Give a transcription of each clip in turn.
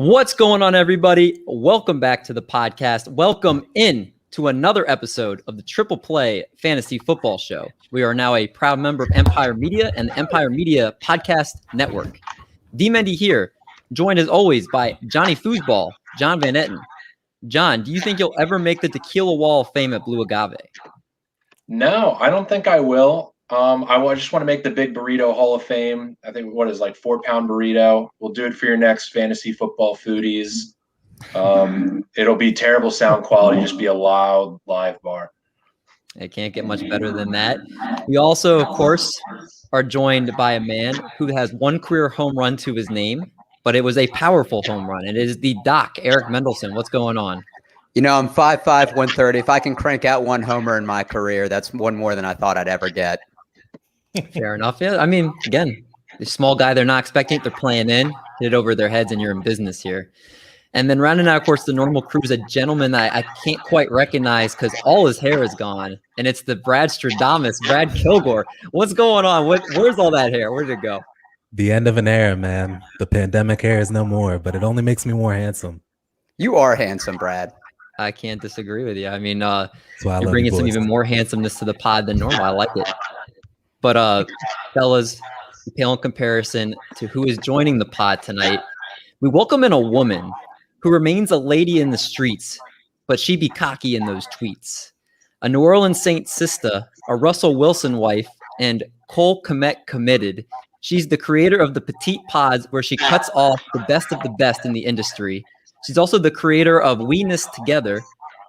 What's going on, everybody? Welcome back to the podcast. Welcome in to another episode of the Triple Play Fantasy Football Show. We are now a proud member of Empire Media and the Empire Media Podcast Network. D-Mendy here, joined as always by Johnny Foosball, John Van Etten. John, do you think you'll ever make the Tequila Wall of Fame at Blue Agave? No, I don't think I will. I just want to make the Big Burrito Hall of Fame. I think what is like 4-pound burrito. We'll do it for your next fantasy football foodies. It'll be terrible sound quality, just be a loud live bar. It can't get much better than that. We also, of course, are joined by a man who has one career home run to his name, but it was a powerful home run. It is the Doc, Eric Mendelson. What's going on? You know, I'm 5'5", 130. If I can crank out one homer in my career, that's one more than I thought I'd ever get. Fair enough. Yeah, I mean, again, the small guy, they're not expecting it. They're playing in, hit it over their heads, and you're in business here. And then rounding out, of course, the normal crew is a gentleman that I can't quite recognize because all his hair is gone. And it's the Brad Stradamus, Brad Kilgore. What's going on? Where's all that hair? Where did it go? The end of an era, man. The pandemic hair is no more, but it only makes me more handsome. You are handsome, Brad. I can't disagree with you. I mean, That's why you're bringing some even more handsomeness to the pod than normal. I like it. But fellas, pale in comparison to who is joining the pod tonight, we welcome in a woman who remains a lady in the streets, but she be cocky in those tweets. A New Orleans Saint sister, a Russell Wilson wife, and Cole Kmet committed. She's the creator of the Petite Pods, where she cuts off the best of the best in the industry. She's also the creator of Weeness Together,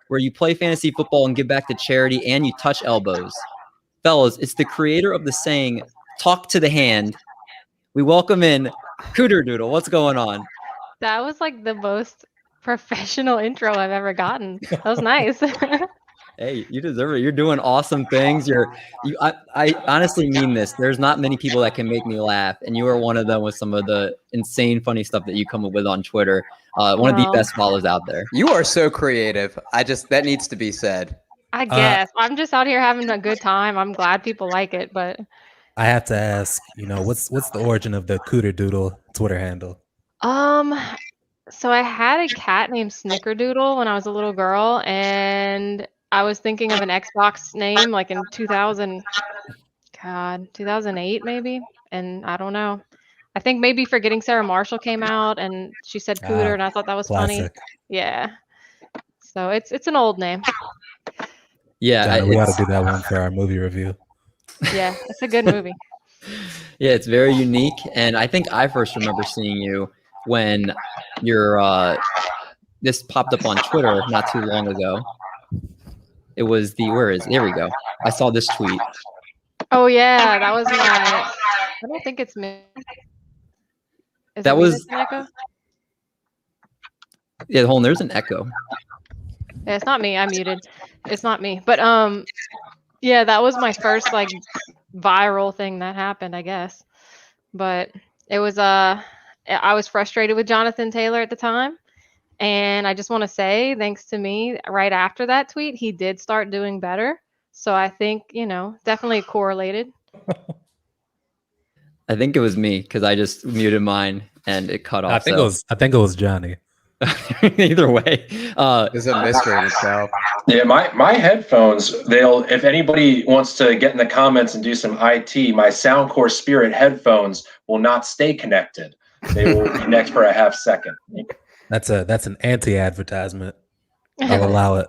where you play fantasy football and give back to charity and you touch elbows. Fellas, it's the creator of the saying, talk to the hand. We welcome in Cooterdoodle. What's going on? That was like the most professional intro I've ever gotten. That was nice. Hey, you deserve it. You're doing awesome things. I honestly mean this. There's not many people that can make me laugh, and you are one of them with some of the insane, funny stuff that you come up with on Twitter. One of the best follows out there. You are so creative. That needs to be said. I guess. I'm just out here having a good time. I'm glad people like it, but I have to ask, what's the origin of the Cooterdoodle Twitter handle? So I had a cat named Snickerdoodle when I was a little girl, and I was thinking of an Xbox name like in 2008 maybe, and I don't know. I think maybe Forgetting Sarah Marshall came out, and she said Cooter, and I thought that was classic. funny. Yeah. So it's an old name. Yeah, we got to do that one for our movie review. Yeah, it's a good movie. Yeah, it's very unique, and I think I first remember seeing you when this popped up on Twitter not too long ago. It was here we go. I saw this tweet. Oh yeah, that was I don't think it's me. That was an echo? Yeah, hold on, there's an echo. Yeah, it's not me. I muted. It's not me. But yeah, that was my first like viral thing that happened, I guess. But it was I was frustrated with Jonathan Taylor at the time. And I just want to say, thanks to me, right after that tweet, he did start doing better. So I think, definitely correlated. I think it was me because I just muted mine and it cut off. I think it was Johnny. Either way, It's a mystery in itself. Yeah, my headphones, if anybody wants to get in the comments and do some IT, my Soundcore Spirit headphones will not stay connected. They will connect for a half second. That's an anti-advertisement. I'll allow it.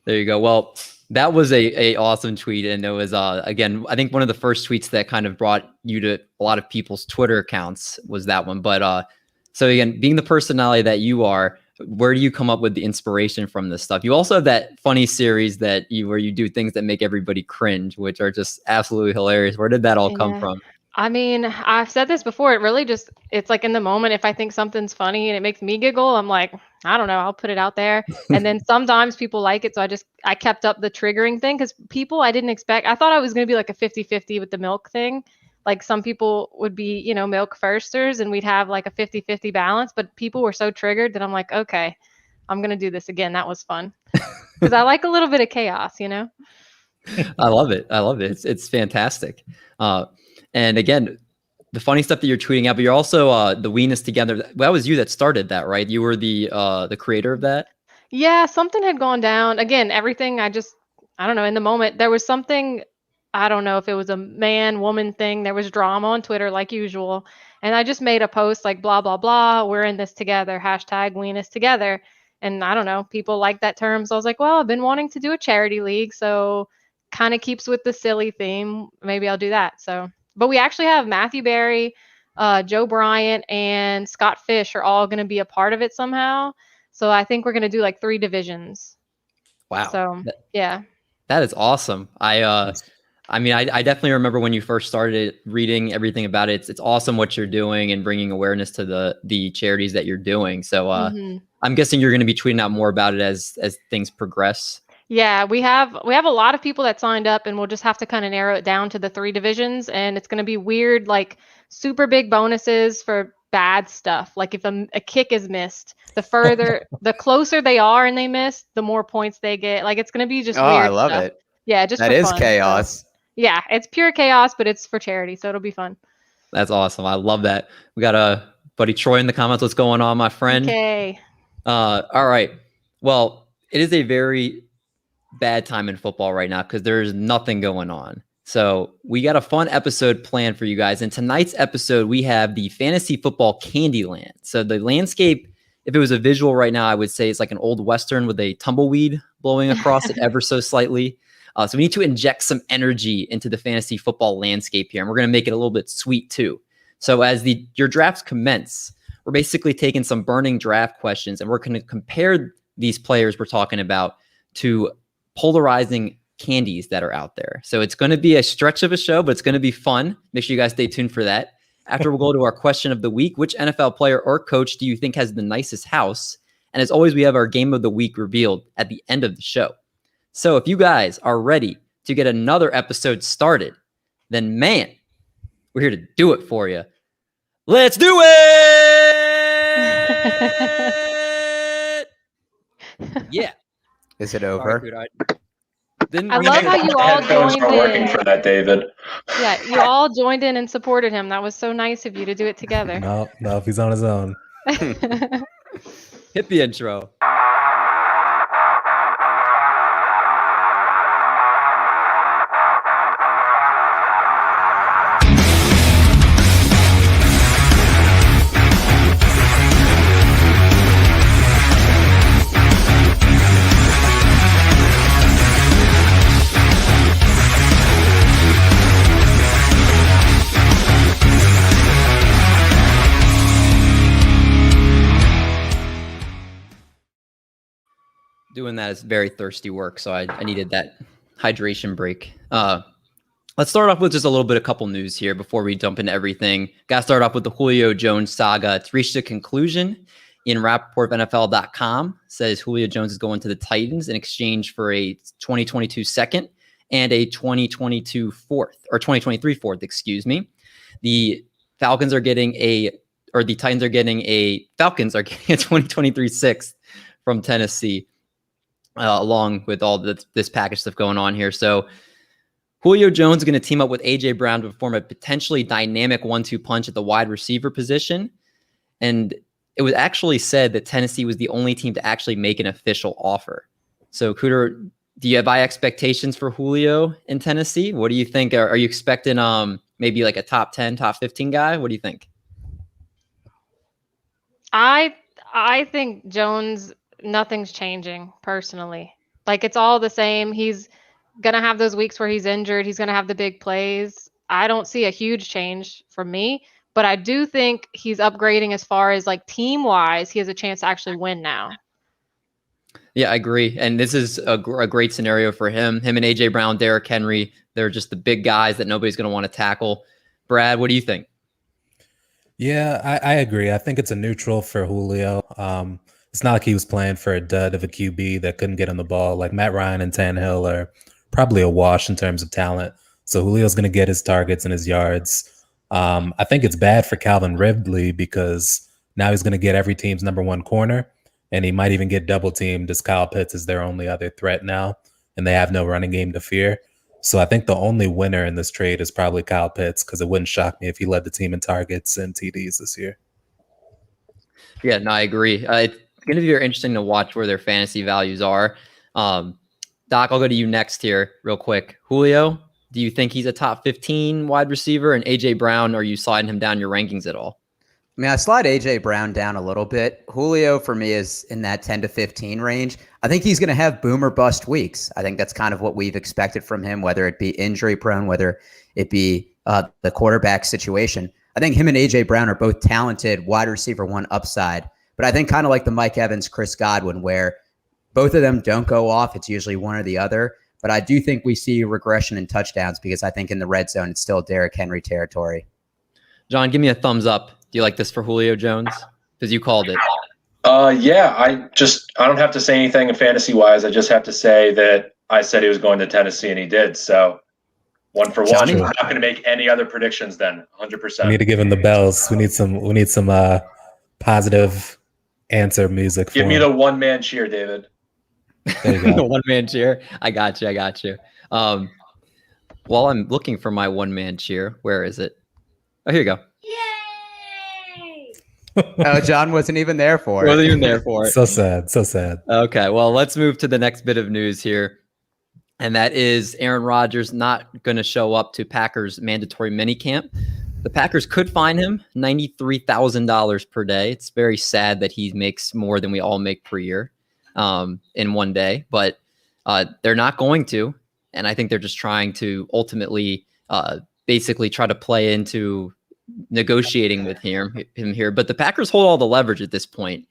There you go. Well, that was a awesome tweet, and it was again, I think one of the first tweets that kind of brought you to a lot of people's Twitter accounts was that one. But so again, being the personality that you are, where do you come up with the inspiration from this stuff? You also have that funny series where you do things that make everybody cringe, which are just absolutely hilarious. Where did that all come from? I mean, I've said this before. It really it's like in the moment, if I think something's funny and it makes me giggle, I'm like, I don't know, I'll put it out there. And then sometimes people like it. So I kept up the triggering thing because people I didn't expect. I thought I was going to be like a 50-50 with the milk thing. Like some people would be, milk firsters and we'd have like a 50-50 balance. But people were so triggered that I'm like, okay, I'm going to do this again. That was fun because I like a little bit of chaos, I love it. It's fantastic. And again, the funny stuff that you're tweeting out, but you're also the We Us Together. Well, that was you that started that, right? You were the creator of that. Yeah, something had gone down. Again, everything I don't know, in the moment, there was something, I don't know if it was a man woman thing. There was drama on Twitter like usual. And I just made a post like blah blah blah, we're in this together, hashtag we us together. And I don't know, people like that term. So I was like, well, I've been wanting to do a charity league, so kind of keeps with the silly theme. Maybe I'll do that. So, but we actually have Matthew Berry, Joe Bryant, and Scott Fish are all going to be a part of it somehow. So I think we're going to do like 3 divisions. Wow. So yeah. That is awesome. I mean, I definitely remember when you first started reading everything about it. It's awesome what you're doing and bringing awareness to the charities that you're doing. So I'm guessing you're going to be tweeting out more about it as things progress. Yeah, we have a lot of people that signed up, and we'll just have to kind of narrow it down to the 3 divisions. And it's going to be weird, like super big bonuses for bad stuff. Like if a kick is missed, the closer they are and they miss, the more points they get. Like it's going to be just weird I love stuff. it. Yeah, just that for is fun, chaos. So. Yeah, it's pure chaos, but it's for charity, so it'll be fun. That's awesome. I love that. We got a buddy Troy in the comments. What's going on, my friend? Okay. All right. Well, it is a very bad time in football right now because there's nothing going on. So we got a fun episode planned for you guys. In tonight's episode, we have the fantasy football Candyland. So the landscape, if it was a visual right now, I would say it's like an old Western with a tumbleweed blowing across it ever so slightly. So we need to inject some energy into the fantasy football landscape here, and we're going to make it a little bit sweet too. So as your drafts commence, we're basically taking some burning draft questions, and we're going to compare these players we're talking about to polarizing candies that are out there. So it's going to be a stretch of a show, but it's going to be fun. Make sure you guys stay tuned for that. After, we'll go to our question of the week. Which NFL player or coach do you think has the nicest house? And as always, we have our game of the week revealed at the end of the show. So if you guys are ready to get another episode started, then man, we're here to do it for you. Let's do it! Yeah. Is it over? Sorry, I love how you all joined in. Working for that, David. Yeah, you all joined in and supported him. That was so nice of you to do it together. No, if he's on his own. Hit the intro. Doing that is very thirsty work, so I needed that hydration break. Let's start off with just a couple news here before we jump into everything. Got to start off with the Julio Jones saga. It's reached a conclusion. In Rappaport of NFL.com says Julio Jones is going to the Titans in exchange for a 2022 second and a 2022 fourth, or 2023 fourth, excuse me. The Titans are getting a 2023 sixth from Tennessee. Along with all this package stuff going on here. So Julio Jones is going to team up with A.J. Brown to form a potentially dynamic 1-2 punch at the wide receiver position. And it was actually said that Tennessee was the only team to actually make an official offer. So Cooter, do you have high expectations for Julio in Tennessee? What do you think? Are you expecting maybe like a top 10, top 15 guy? What do you think? I think Jones, nothing's changing personally. Like it's all the same. He's going to have those weeks where he's injured. He's going to have the big plays. I don't see a huge change from me, but I do think he's upgrading as far as like team wise. He has a chance to actually win now. Yeah, I agree. And this is a great scenario for him. Him and A.J. Brown, Derrick Henry, they're just the big guys that nobody's going to want to tackle. Brad, what do you think? Yeah, I agree. I think it's a neutral for Julio. It's not like he was playing for a dud of a QB that couldn't get on the ball. Like Matt Ryan and Tannehill are probably a wash in terms of talent. So Julio's going to get his targets and his yards. I think it's bad for Calvin Ridley because now he's going to get every team's number one corner, and he might even get double teamed as Kyle Pitts is their only other threat now, and they have no running game to fear. So I think the only winner in this trade is probably Kyle Pitts, because it wouldn't shock me if he led the team in targets and TDs this year. Yeah, no, I agree. It's going to be very interesting to watch where their fantasy values are. Doc, I'll go to you next here real quick. Julio, do you think he's a top 15 wide receiver? And A.J. Brown, are you sliding him down your rankings at all? I mean, I slide A.J. Brown down a little bit. Julio, for me, is in that 10 to 15 range. I think he's going to have boom or bust weeks. I think that's kind of what we've expected from him, whether it be injury prone, whether it be the quarterback situation. I think him and A.J. Brown are both talented wide receiver one upside, but I think kind of like the Mike Evans, Chris Godwin, where both of them don't go off. It's usually one or the other. But I do think we see regression in touchdowns because I think in the red zone, it's still Derrick Henry territory. John, give me a thumbs up. Do you like this for Julio Jones? Because you called it. Yeah, I don't have to say anything fantasy wise. I just have to say that I said he was going to Tennessee and he did. So 1 for 1. I'm not going to make any other predictions then. 100%. We need to give him the bells. We need some positive answer music. Give me the one man cheer, David. There you go. The one man cheer. I got you. While I'm looking for my one man cheer, where is it? Oh, here you go. Oh, John wasn't even there for it. Wasn't even there for it. So sad. Okay, well, let's move to the next bit of news here. And that is Aaron Rodgers not going to show up to Packers mandatory minicamp. The Packers could fine him $93,000 per day. It's very sad that he makes more than we all make per year in one day, but they're not going to. And I think they're just trying to ultimately basically try to play into negotiating with him here. But the Packers hold all the leverage at this point.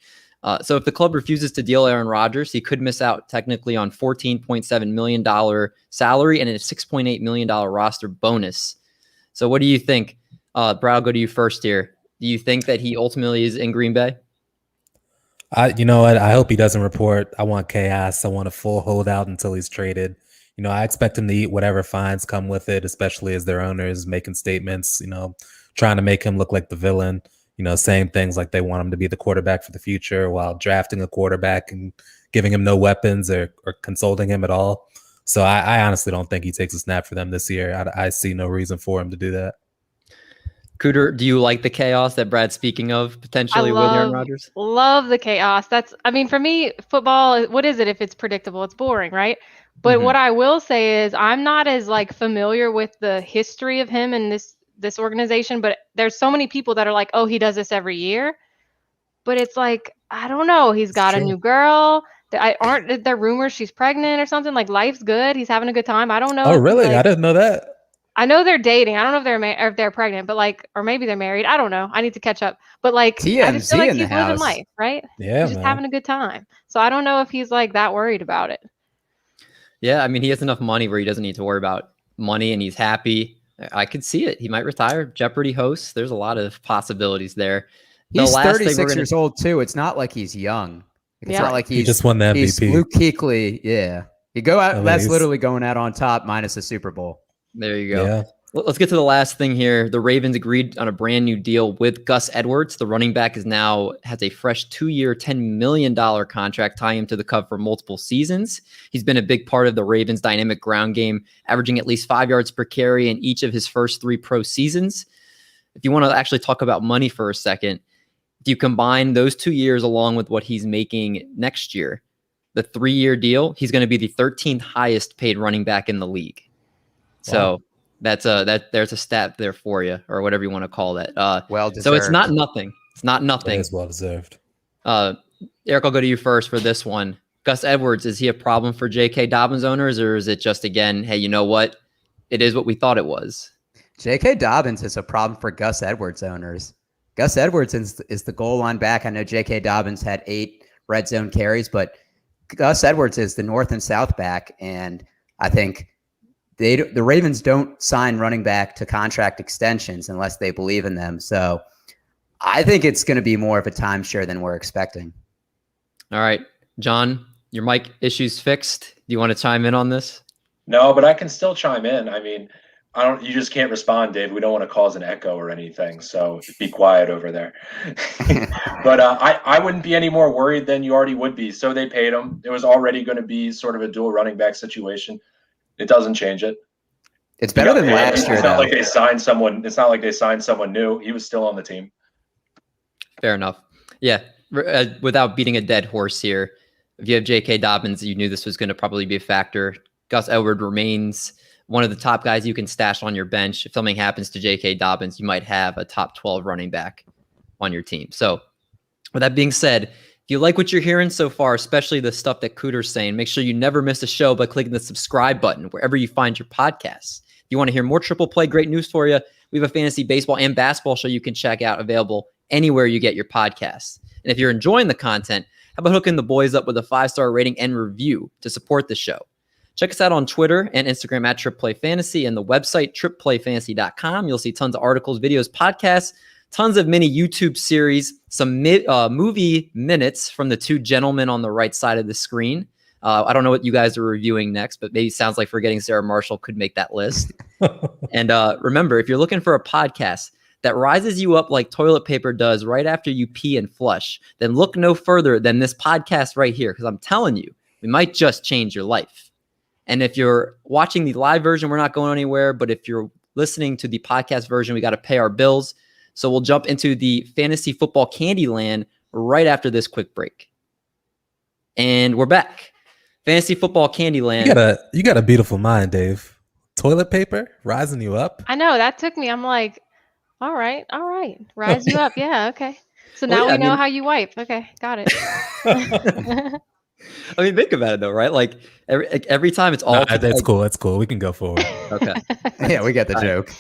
So if the club refuses to deal Aaron Rodgers, he could miss out technically on $14.7 million salary and a $6.8 million roster bonus. So what do you think? Brad, I'll go to you first here. Do you think that he ultimately is in Green Bay? You know what? I hope he doesn't report. I want chaos. I want a full holdout until he's traded. You know, I expect him to eat whatever fines come with it, especially as their owner is making statements, you know, trying to make him look like the villain. You know, saying things like they want him to be the quarterback for the future while drafting a quarterback and giving him no weapons or consulting him at all. So I honestly don't think he takes a snap for them this year. I see no reason for him to do that. Cooter, do you like the chaos that Brad's speaking of potentially with Aaron Rodgers? Love the chaos. For me, football, what is it if it's predictable? It's boring, right? But what I will say is I'm not as familiar with the history of him and this organization, but there's so many people that are like, oh, he does this every year. But it's like, I don't know. He's got a new girl. Aren't there rumors she's pregnant or something? Like, life's good. He's having a good time. I don't know. Oh, really? I didn't know that. I know they're dating. I don't know if they're pregnant, but or maybe they're married. I don't know. I need to catch up. But I just feel like he's living life, right? Yeah, he's just having a good time. So I don't know if he's that worried about it. Yeah, I mean, he has enough money where he doesn't need to worry about money, and he's happy. I could see it. He might retire. Jeopardy host. There's a lot of possibilities there. He's 36 years old too. It's not like he's young. It's not like he just won the MVP. He's Luke Kuechly. Yeah. You go out. That's literally going out on top minus the Super Bowl. There you go. Yeah. Let's get to the last thing here. The Ravens agreed on a brand new deal with Gus Edwards. The running back has a fresh 2-year, $10 million contract tying him to the Cub for multiple seasons. He's been a big part of the Ravens' dynamic ground game, averaging at least 5 yards per carry in each of his first 3 pro seasons. If you want to actually talk about money for a second, if you combine those 2 years along with what he's making next year, the 3-year deal, he's going to be the 13th highest paid running back in the league. So there's a stat there for you, or whatever you want to call that. Well deserved. So it's not nothing. It's not nothing. It is well deserved. Eric, I'll go to you first for this one. Gus Edwards, is he a problem for J.K. Dobbins owners, or is it just, again, hey, you know what? It is what we thought it was. J.K. Dobbins is a problem for Gus Edwards owners. Gus Edwards is the goal line back. I know J.K. Dobbins had 8 red zone carries, but Gus Edwards is the north and south back, and I think the Ravens don't sign running back to contract extensions unless they believe in them. So I think it's going to be more of a timeshare than we're expecting. All right, John, your mic issue's fixed. Do you want to chime in on this? No, but I can still chime in. I mean, you just can't respond, Dave. We don't want to cause an echo or anything. So be quiet over there. But I wouldn't be any more worried than you already would be. So they paid him. It was already going to be sort of a dual running back situation. It doesn't change it. It's better than last year, It's not though. like they signed someone. It's not like they signed someone new. He was still on the team. Fair enough. Yeah. Without beating a dead horse here, if you have J.K. Dobbins, you knew this was going to probably be a factor. Gus Edwards remains one of the top guys you can stash on your bench. If something happens to J.K. Dobbins, you might have a top 12 running back on your team. So with that being said, if you like what you're hearing so far, especially the stuff that Cooter's saying, make sure you never miss a show by clicking the subscribe button wherever you find your podcasts. If you want to hear more Triple Play, great news for you. We have a fantasy baseball and basketball show you can check out, available anywhere you get your podcasts. And if you're enjoying the content, how about hooking the boys up with a 5-star rating and review to support the show? Check us out on Twitter and Instagram at TripPlayFantasy and the website tripplayfantasy.com. You'll see tons of articles, videos, podcasts, tons of mini YouTube series, some movie minutes from the two gentlemen on the right side of the screen. I don't know what you guys are reviewing next, but maybe it sounds like Forgetting Sarah Marshall could make that list. And remember, if you're looking for a podcast that rises you up like toilet paper does right after you pee and flush, then look no further than this podcast right here, because I'm telling you, we might just change your life. And if you're watching the live version, we're not going anywhere, but if you're listening to the podcast version, we got to pay our bills. So we'll jump into the fantasy football candy land right after this quick break. And we're back. Fantasy football candy land. You got a beautiful mind, Dave. Toilet paper rising you up. I know, that took me. I'm like, all right. Rise you up. Yeah, okay. So now we know how you wipe. Okay, got it. I mean, think about it though, right? Like every time it's all. That's cool. That's cool. We can go forward. Okay. Yeah, we get the joke.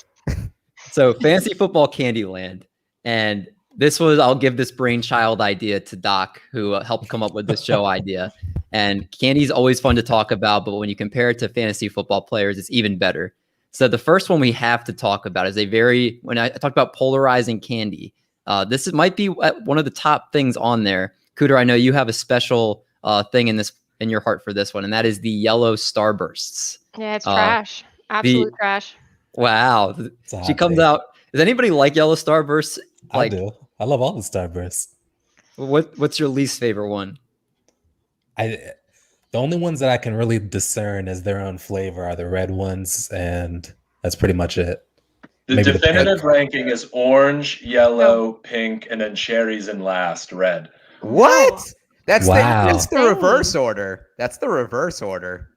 So fantasy football Candyland. And this was, I'll give this brainchild idea to Doc, who helped come up with this show idea. And candy's always fun to talk about, but when you compare it to fantasy football players, it's even better. So the first one we have to talk about is when I talk about polarizing candy, this might be one of the top things on there. Cooter, I know you have a special thing in your heart for this one, and that is the yellow starbursts. Yeah, it's trash. Absolute trash. Wow. She comes out. Does anybody like yellow starbursts? I do. I love all the starbursts. What's your least favorite one? The only ones that I can really discern as their own flavor are the red ones, and that's pretty much it. The definitive ranking is orange, yellow, pink, and then cherries in last, red. What? That's wow. That's the reverse order. That's the reverse order.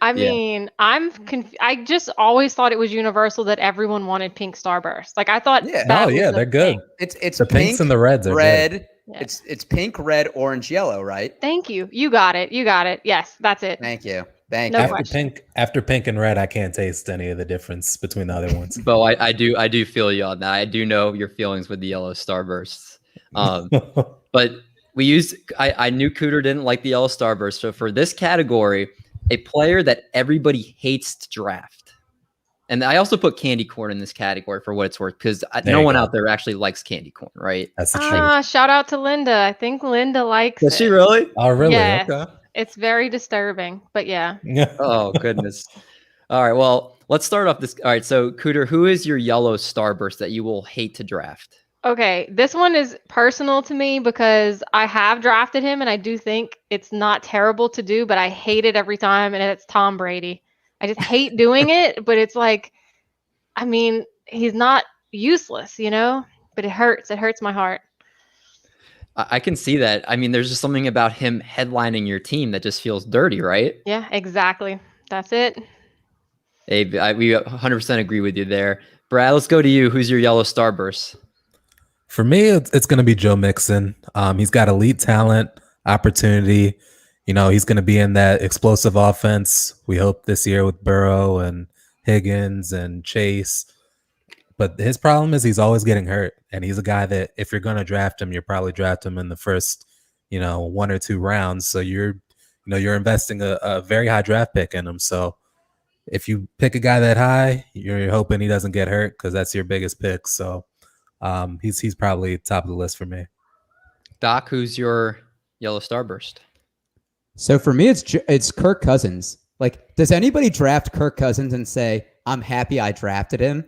I mean, I just always thought it was universal that everyone wanted pink starburst. Like I thought. Yeah. They're good. It's the pink, pinks and the reds are red. Good. Yeah. It's pink, red, orange, yellow, right? Thank you. You got it. Yes, that's it. Thank you. After pink and red, I can't taste any of the difference between the other ones. Bo, I do feel you on that. I do know your feelings with the yellow starbursts. But I knew Cooter didn't like the yellow starburst. So for this category, a player that everybody hates to draft. And I also put candy corn in this category for what it's worth, because no one out there actually likes candy corn, right? That's the truth. Shout out to Linda. I think Linda likes it. Does she really? Oh, really? Yes. Okay. It's very disturbing, but yeah. Oh, goodness. All right. Well, let's start off this. All right. So, Cooter, who is your yellow starburst that you will hate to draft? Okay. This one is personal to me because I have drafted him and I do think it's not terrible to do, but I hate it every time. And it's Tom Brady. I just hate doing it, but it's like, I mean, he's not useless, but it hurts. It hurts my heart. I can see that. I mean, there's just something about him headlining your team that just feels dirty, right? Yeah, exactly. That's it. Hey, we 100% agree with you there. Brad, let's go to you. Who's your yellow starburst? For me, it's going to be Joe Mixon. He's got elite talent, opportunity. He's going to be in that explosive offense, we hope, this year with Burrow and Higgins and Chase. But his problem is he's always getting hurt. And he's a guy that if you're going to draft him, you'll probably draft him in the first, 1 or 2 rounds. So you're investing a very high draft pick in him. So if you pick a guy that high, you're hoping he doesn't get hurt because that's your biggest pick. So he's probably top of the list for me. Doc, who's your yellow starburst? So for me, it's Kirk Cousins. Like, does anybody draft Kirk Cousins and say, I'm happy I drafted him?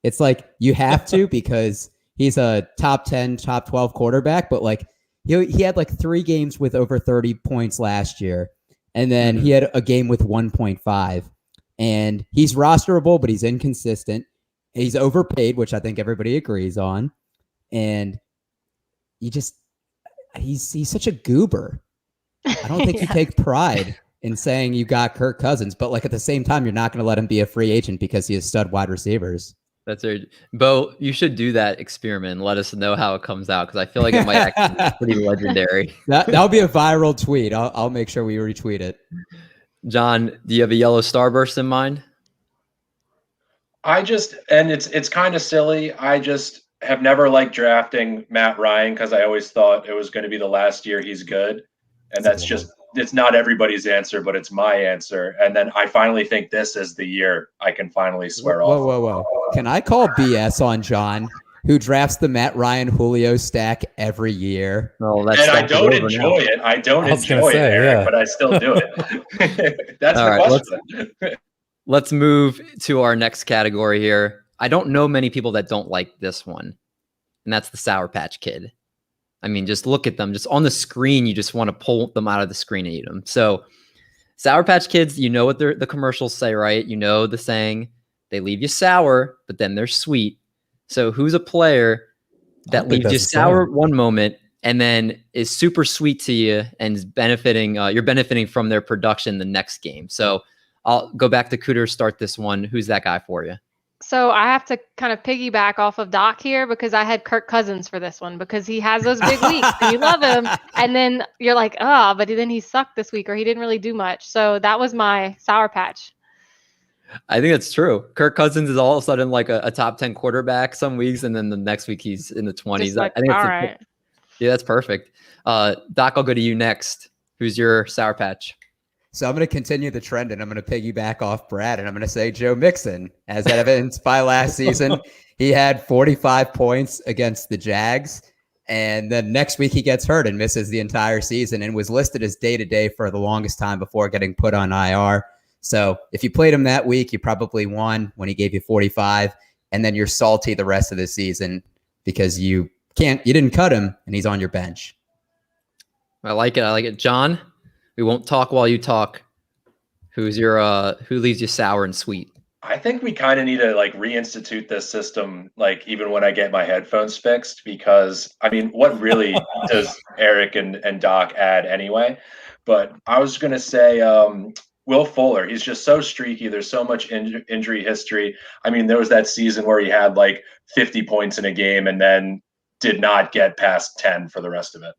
It's like, you have to because he's a top 10, top 12 quarterback, but like he had like 3 games with over 30 points last year. And then he had a game with 1.5. And he's rosterable, but he's inconsistent. He's overpaid, which I think everybody agrees on. And he's such a goober. I don't think you take pride in saying you got Kirk Cousins, but like at the same time, you're not going to let him be a free agent because he has stud wide receivers. That's right. Bo, you should do that experiment and let us know how it comes out, because I feel like it might actually be pretty legendary. That'll be a viral tweet. I'll make sure we retweet it. John, do you have a yellow starburst in mind? It's kind of silly. I just have never liked drafting Matt Ryan because I always thought it was going to be the last year he's good. And it's not everybody's answer, but it's my answer. And then I finally think this is the year I can finally swear off. Whoa. Can I call BS on John, who drafts the Matt Ryan Julio stack every year? And I don't enjoy it. I don't enjoy it, Eric, but I still do it. That's all the question. Let's move to our next category here. I don't know many people that don't like this one, and that's the Sour Patch Kid. I mean, just look at them. Just on the screen, you just want to pull them out of the screen and eat them. So Sour Patch Kids, you know what the commercials say, right? You know the saying, they leave you sour, but then they're sweet. So who's a player that leaves you sour one moment and then is super sweet to you and is benefiting? You're benefiting from their production the next game. So I'll go back to Cooter, start this one. Who's that guy for you? So I have to kind of piggyback off of Doc here because I had Kirk Cousins for this one because he has those big weeks and you love him. And then you're like, but then he sucked this week or he didn't really do much. So that was my Sour Patch. I think that's true. Kirk Cousins is all of a sudden like a top 10 quarterback some weeks, and then the next week he's in the 20s. Like, I think all right. Yeah, that's perfect. Doc, I'll go to you next. Who's your Sour Patch? So I'm going to continue the trend, and I'm going to piggyback off Brad, and I'm going to say Joe Mixon. As evidenced by last season, he had 45 points against the Jags, and then next week he gets hurt and misses the entire season and was listed as day-to-day for the longest time before getting put on IR. So if you played him that week, you probably won when he gave you 45, and then you're salty the rest of the season because you didn't cut him, and he's on your bench. I like it. John? We won't talk while you talk. Who's your who leaves you sour and sweet? I think we kind of need to like reinstitute this system, like even when I get my headphones fixed, because I mean, what really does Eric and Doc add anyway? But I was going to say Will Fuller. He's just so streaky. There's so much injury history. I mean, there was that season where he had like 50 points in a game and then did not get past 10 for the rest of it.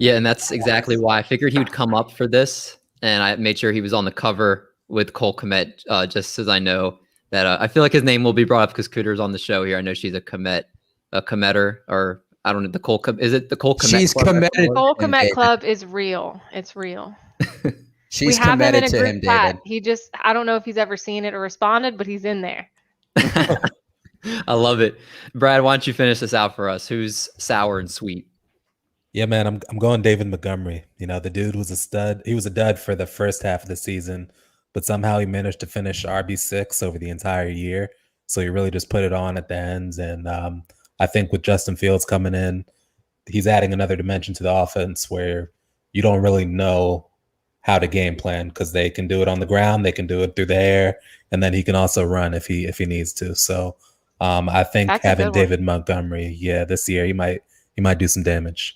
Yeah, and that's exactly why I figured he would come up for this, and I made sure he was on the cover with Cole Kmet, just as I know that I feel like his name will be brought up because Cooter's on the show here. I know she's a Kmetter, or I don't know, the Cole. Is it the Cole Kmet? She's committed. Cole Kmet Club is real. It's real. She's committed to him, David. He just, I don't know if he's ever seen it or responded, but he's in there. I love it. Brad, why don't you finish this out for us? Who's sour and sweet? Yeah, man, I'm going David Montgomery. You know, the dude was a stud. He was a dud for the first half of the season, but somehow he managed to finish RB6 over the entire year. So he really just put it on at the ends. And I think with Justin Fields coming in, he's adding another dimension to the offense where you don't really know how to game plan because they can do it on the ground, they can do it through the air, and then he can also run if he needs to. So I think having David Montgomery, this year he might do some damage.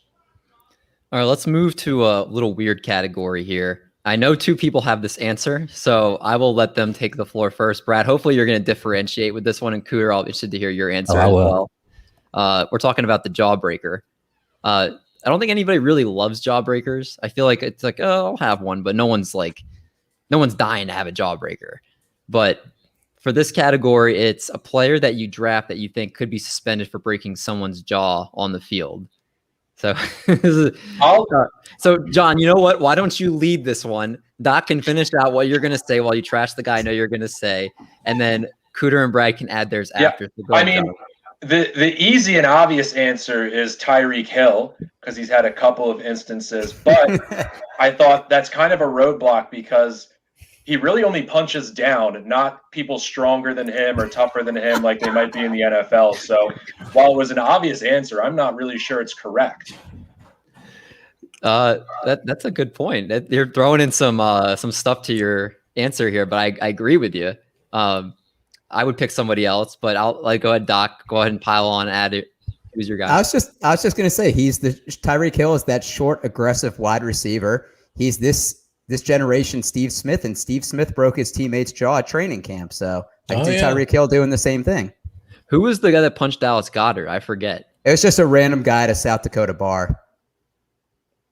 All right, let's move to a little weird category here. I know two people have this answer, so I will let them take the floor first. Brad, hopefully you're going to differentiate with this one, and Cooter, I'll be interested to hear your answer as well. We're talking about the Jawbreaker. I don't think anybody really loves Jawbreakers. I feel like it's like, oh, I'll have one, but no one's dying to have a Jawbreaker. But for this category, it's a player that you draft that you think could be suspended for breaking someone's jaw on the field. So, so John, you know what? Why don't you lead this one? Doc can finish out what you're going to say while you trash the guy I know you're going to say, and then Cooter and Brad can add theirs after. So I mean, the easy and obvious answer is Tyreek Hill because he's had a couple of instances, but I thought that's kind of a roadblock because he really only punches down, not people stronger than him or tougher than him like they might be in the NFL. So while it was an obvious answer, I'm not really sure it's correct. That's a good point. You're throwing in some stuff to your answer here, but I agree with you. I would pick somebody else, but I'll go ahead, Doc. Go ahead and pile on. Add it. Who's your guy? I was just gonna say he's the Tyreek Hill is that short, aggressive wide receiver. He's this generation Steve Smith, and Steve Smith broke his teammate's jaw at training camp. So I can see Tyreek Hill doing the same thing. Who was the guy that punched Dallas Goedert? I forget. It was just a random guy at a South Dakota bar.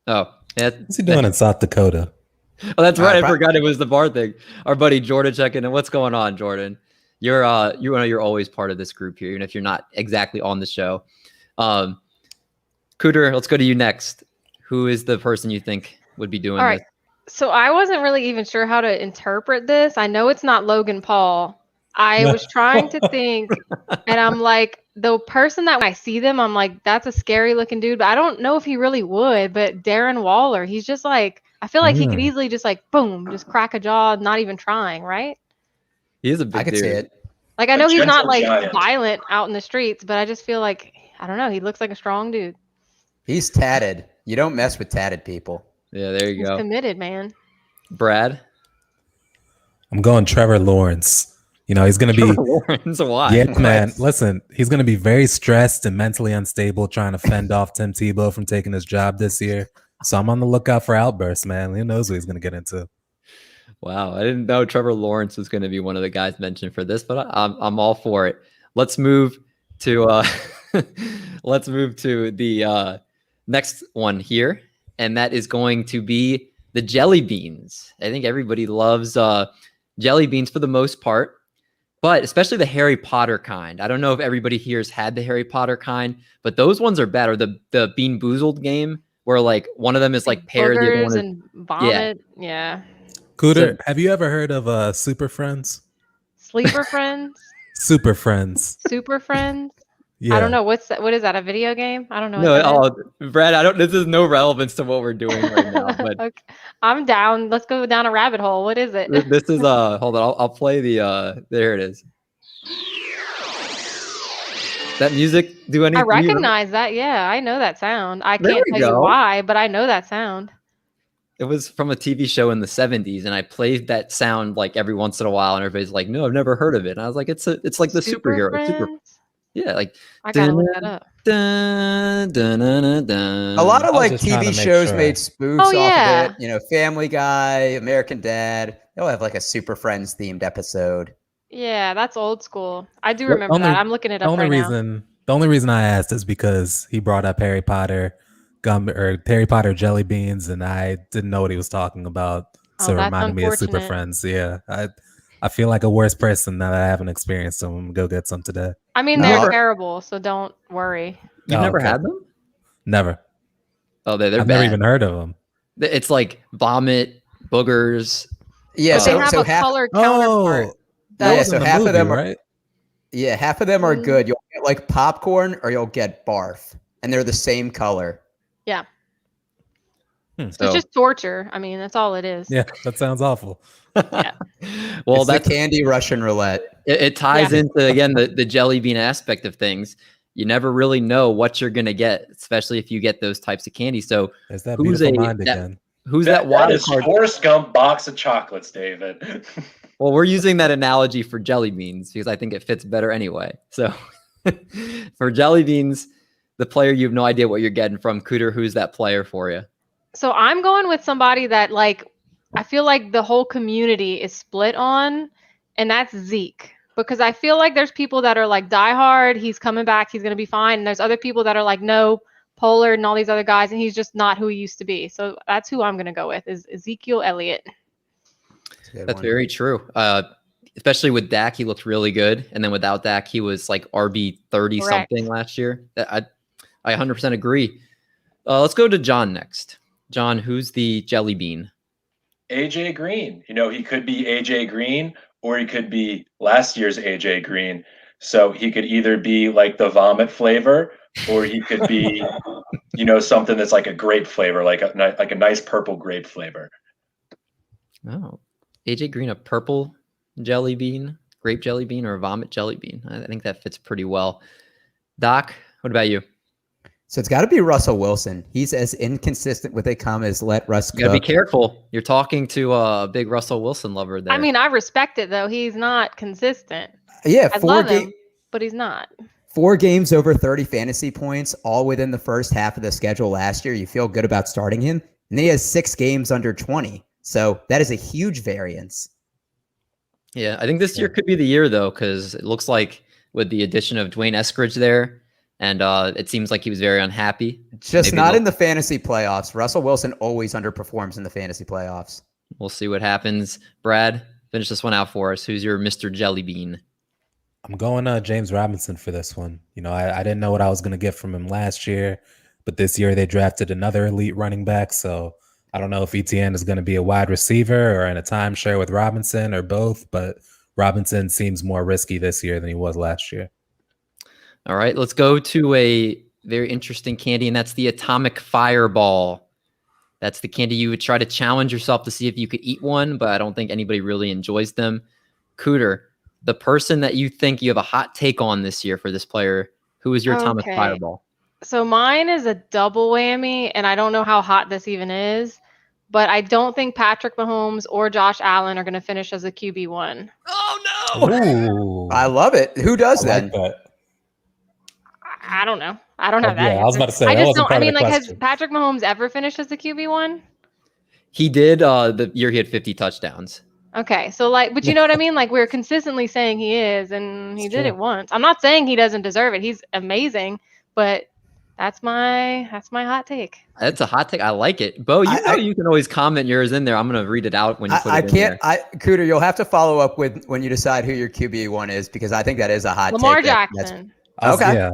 Oh, yeah. What's he doing in South Dakota? Oh, that's right. I forgot it was the bar thing. Our buddy Jordan checking in. What's going on, Jordan? You're always part of this group here, even if you're not exactly on the show. Cooter, let's go to you next. Who is the person you think would be doing this? So I wasn't really even sure how to interpret this. I know it's not Logan Paul. I was trying to think, and I'm like, the person that when I see them, I'm like, that's a scary looking dude, but I don't know if he really would. But Darren Waller, he's just like, I feel like he could easily just like, boom, just crack a jaw, not even trying, right? He is a big dude. I could see it. Like, I know he's not like violent out in the streets, but I just feel like, I don't know, he looks like a strong dude. He's tatted. You don't mess with tatted people. Yeah, there you go. He's committed, man. Brad? I'm going Trevor Lawrence. You know, he's going to be Lawrence. Why? Yeah, man. Listen, he's going to be very stressed and mentally unstable trying to fend off Tim Tebow from taking his job this year. So I'm on the lookout for outbursts, man. Who knows what he's going to get into? Wow, I didn't know Trevor Lawrence was going to be one of the guys mentioned for this, but I'm all for it. Let's move to the next one here, and that is going to be the jelly beans. I think everybody loves jelly beans for the most part, but especially the Harry Potter kind. I don't know if everybody here has had the Harry Potter kind, but those ones are better. The Bean Boozled game, where like one of them is like pear, the other one is and vomit. Yeah. Cooter, have you ever heard of Super Friends? Sleeper Friends? Super Friends. Super Friends? Yeah. I don't know. What is that? A video game? I don't know. No, Brad, this is no relevance to what we're doing right now. But okay. I'm down. Let's go down a rabbit hole. What is it? This is hold on, I'll play the there it is. That music do anything? I recognize that. Yeah, I know that sound. I can't tell you why, but I know that sound. It was from a TV show in the 70s, and I played that sound like every once in a while, and everybody's like, "No, I've never heard of it." And I was like, "It's like the superhero." Yeah, like I gotta look that up. A lot of like TV shows made spoofs off of it. You know, Family Guy, American Dad. They'll have like a Super Friends themed episode. Yeah, that's old school. I do remember that. I'm looking it up right now. The only reason I asked is because he brought up Harry Potter gum or Harry Potter jelly beans, and I didn't know what he was talking about. So it reminded me of Super Friends. Yeah, I feel like a worse person now that I haven't experienced them. I'm gonna go get some today. I mean, they're terrible, so don't worry. You've never had them? Never. Oh, they're I've bad. never even heard of them. It's like vomit, boogers. Yeah, so they have a color counterpart. So half of them are right. Yeah, half of them are good. You'll get like popcorn or you'll get barf, and they're the same color. Yeah. So it's just torture. I mean, that's all it is. Yeah, that sounds awful. Yeah. Well, that's the candy Russian roulette. It ties into again the jelly bean aspect of things. You never really know what you're gonna get, especially if you get those types of candy. So who's that wild card? Forrest Gump box of chocolates, David. Well, we're using that analogy for jelly beans because I think it fits better anyway. So for jelly beans, the player you have no idea what you're getting from. Cooter, who's that player for you? So I'm going with somebody that like I feel like the whole community is split on, and that's Zeke. Because I feel like there's people that are like diehard, he's coming back, he's going to be fine. And there's other people that are like, no, Pollard and all these other guys, and he's just not who he used to be. So that's who I'm going to go with is Ezekiel Elliott. That's very true. Especially with Dak, he looked really good. And then without Dak, he was like RB 30 something last year. I 100% agree. Let's go to John next. John, who's the jelly bean? AJ Green. You know, he could be AJ Green or he could be last year's AJ Green. So he could either be like the vomit flavor or he could be, you know, something that's like a grape flavor, like a nice purple grape flavor. Oh, AJ Green, a purple jelly bean, grape jelly bean, or a vomit jelly bean. I think that fits pretty well. Doc, what about you? So it's got to be Russell Wilson. He's as inconsistent with they come as let Russ You gotta be cook. careful. You're talking to a big Russell Wilson lover there. I mean, I respect it though. He's not consistent. Yeah, I love him, but he's not. 4 games over 30 fantasy points, all within the first half of the schedule last year. You feel good about starting him. And then he has 6 games under 20. So that is a huge variance. Yeah, I think this year could be the year though, because it looks like with the addition of Dwayne Eskridge there, and it seems like he was very unhappy. Just not in the fantasy playoffs. Russell Wilson always underperforms in the fantasy playoffs. We'll see what happens. Brad, finish this one out for us. Who's your Mr. Jellybean? I'm going James Robinson for this one. You know, I didn't know what I was going to get from him last year, but this year they drafted another elite running back. So I don't know if ETN is going to be a wide receiver or in a timeshare with Robinson or both, but Robinson seems more risky this year than he was last year. All right, let's go to a very interesting candy, and that's the Atomic Fireball. That's the candy you would try to challenge yourself to see if you could eat one, but I don't think anybody really enjoys them. Cooter, the person that you think you have a hot take on this year for this player, who is your Atomic Fireball? So mine is a double whammy, and I don't know how hot this even is, but I don't think Patrick Mahomes or Josh Allen are going to finish as a QB1. Oh, no! Ooh. I love it. Who does I then? like that. I don't know. I don't have that. Yeah, I was about to say, I that just wasn't don't. I part of mean, the like, has question. Patrick Mahomes ever finished as a QB1? He did the year he had 50 touchdowns. Okay, so like, but you know what I mean? Like, we're consistently saying he is, and he did it once. I'm not saying he doesn't deserve it. He's amazing, but that's my hot take. That's a hot take. I like it. Bo, you can always comment yours in there. I'm going to read it out when you put it in there. Cooter, you'll have to follow up with when you decide who your QB1 is, because I think that is a hot Lamar take. Jackson. Okay. Yeah.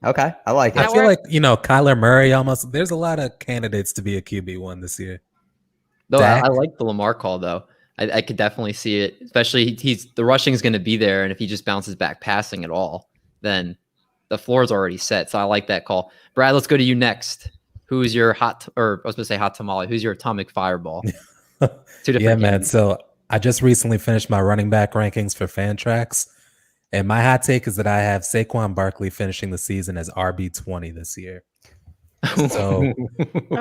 Okay. I like it. I feel like, Kyler Murray almost, there's a lot of candidates to be a QB1 this year. Though I like the Lamar call, though. I could definitely see it, especially the rushing is going to be there. And if he just bounces back passing at all, then the floor is already set. So I like that call. Brad, let's go to you next. Who is your hot tamale? Who's your Atomic Fireball? Two different man. So I just recently finished my running back rankings for Fantrax. And my hot take is that I have Saquon Barkley finishing the season as RB20 this year. So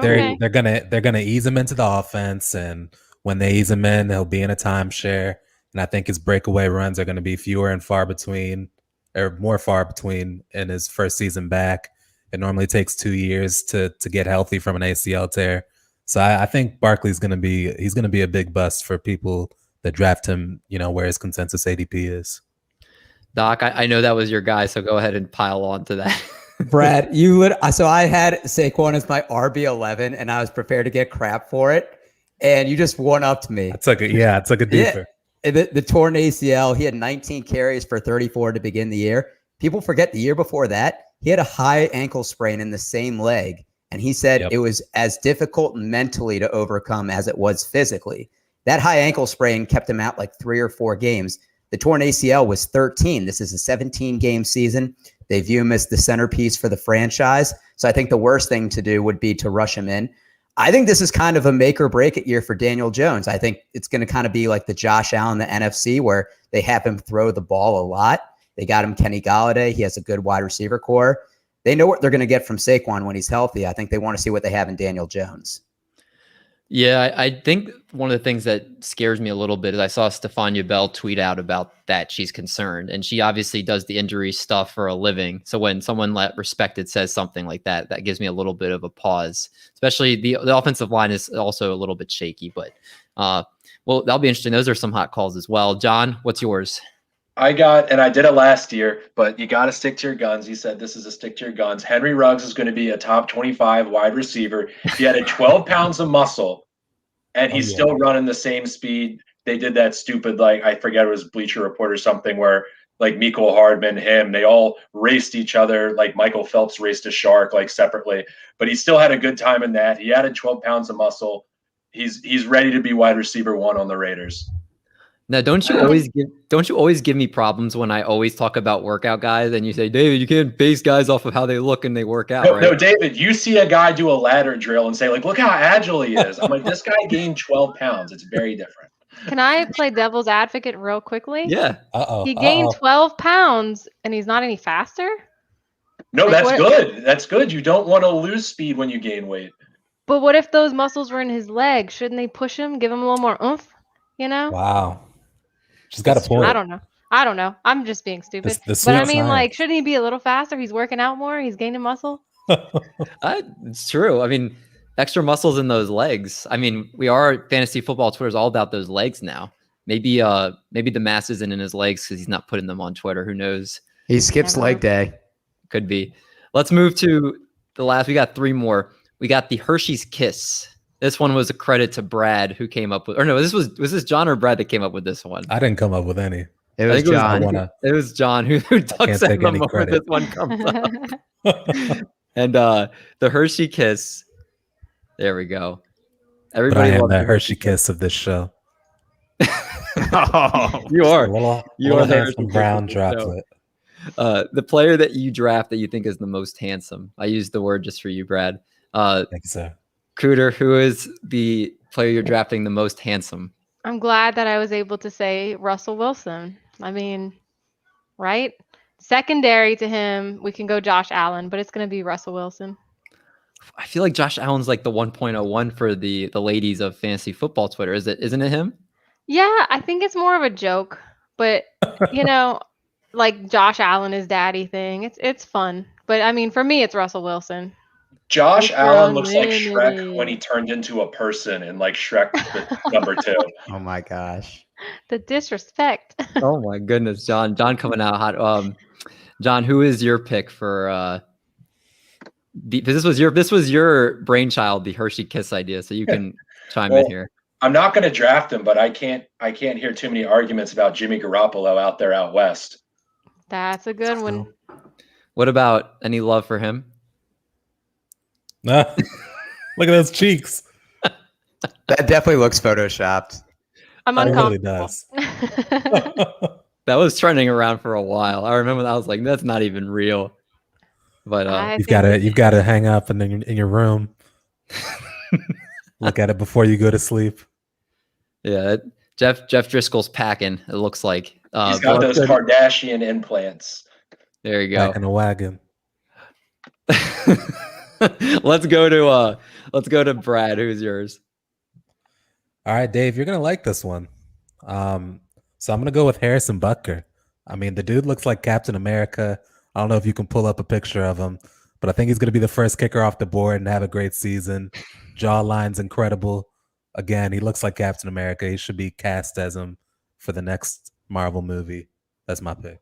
they're gonna ease him into the offense, and when they ease him in, he'll be in a timeshare. And I think his breakaway runs are going to be fewer and far between, or more far between, in his first season back. It normally takes 2 years to get healthy from an ACL tear. So I think Barkley's going to be a big bust for people that draft him, where his consensus ADP is. Doc, I know that was your guy, so go ahead and pile on to that. Brad, so I had Saquon as my RB11, and I was prepared to get crap for it, and you just one-upped me. It's like a deeper. Yeah, the torn ACL, he had 19 carries for 34 to begin the year. People forget the year before that, he had a high ankle sprain in the same leg, and he said it was as difficult mentally to overcome as it was physically. That high ankle sprain kept him out like 3 or 4 games. The torn ACL was 13. This is a 17-game season. They view him as the centerpiece for the franchise. So I think the worst thing to do would be to rush him in. I think this is kind of a make or break it year for Daniel Jones. I think it's going to kind of be like the Josh Allen, the NFC, where they have him throw the ball a lot. They got him Kenny Golladay. He has a good wide receiver core. They know what they're going to get from Saquon when he's healthy. I think they want to see what they have in Daniel Jones. Yeah, I think one of the things that scares me a little bit is I saw Stephania Bell tweet out about that she's concerned, and she obviously does the injury stuff for a living. So when someone respected says something like that, that gives me a little bit of a pause. Especially the offensive line is also a little bit shaky, but well, that'll be interesting. Those are some hot calls as well. John, what's yours? I did it last year, but you got to stick to your guns. You said this is a stick to your guns. Henry Ruggs is going to be a top 25 wide receiver. He added 12 pounds of muscle, and he's still running the same speed. They did that stupid, I forget, it was Bleacher Report or something, where Mecole Hardman, they all raced each other. Like Michael Phelps raced a shark separately, but he still had a good time in that. He added 12 pounds of muscle. He's ready to be wide receiver 1 on the Raiders. Now, don't you always give me problems when I always talk about workout guys and you say, David, you can't base guys off of how they look and they work out, right? No, David, you see a guy do a ladder drill and say, look how agile he is. I'm like, this guy gained 12 pounds. It's very different. Can I play devil's advocate real quickly? Yeah. He gained 12 pounds and he's not any faster? No, Like, that's what- good. That's good. You don't want to lose speed when you gain weight. But what if those muscles were in his legs? Shouldn't they push him, give him a little more oomph? You know? Wow. She's got a That's true. point. I don't know. I'm just being stupid. The But I sweet mean, like, science. shouldn't he be a little faster? He's working out more. He's gaining muscle. It's true. I mean, extra muscles in those legs. I mean, we are fantasy football. Twitter's all about those legs now. Maybe the mass isn't in his legs because he's not putting them on Twitter. Who knows? He skips Never. leg day. Could be. Let's move to the last. We got 3 more. We got the Hershey's Kiss. This one was a credit to Brad who came up with, or no, was this John or Brad that came up with this one? I didn't come up with any. It was John. It was John who ducks at take the any moment credit. this one comes up. And the Hershey Kiss. There we go. But I Everybody am loves the Hershey kiss of this show. You are. A little You are the handsome Hershey brown kiss of the show. droplet. The player that you draft that you think is the most handsome. I used the word just for you, Brad. Thank you, sir. Cooter, who is the player you're drafting the most handsome? I'm glad that I was able to say Russell Wilson. I mean, right? Secondary to him, we can go Josh Allen, but it's going to be Russell Wilson. I feel like Josh Allen's like the 1.01 for the ladies of fantasy football Twitter. Isn't it him? Yeah, I think it's more of a joke, but you know, like Josh Allen is daddy thing. It's fun. But I mean, for me, it's Russell Wilson. Josh It's Allen looks like Shrek unlimited. when he turned into a person in like Shrek number 2. Oh my gosh. The disrespect. Oh my goodness, John coming out hot. John, who is your pick for this was your brainchild, the Hershey Kiss idea, so you can chime in here. I'm not going to draft him, but I can't hear too many arguments about Jimmy Garoppolo out there out west. That's a good one. What about any love for him? Look at those cheeks. That definitely looks photoshopped. I'm It really uncomfortable. does. That was trending around for a while. I remember that. I was like, that's not even real. But I You've think got to hang up and in your room. Look at it before you go to sleep. yeah, Jeff Driscoll's packing. It looks like He's got those Kardashian implants. There you Back go. in a wagon. Let's go to Brad. Who's yours? All right, Dave, you're gonna like this one. So I'm gonna go with Harrison Butker. I mean, the dude looks like Captain America. I don't know if you can pull up a picture of him, but I think he's gonna be the first kicker off the board and have a great season. Jawline's incredible. Again, he looks like Captain America. He should be cast as him for the next Marvel movie. That's my pick.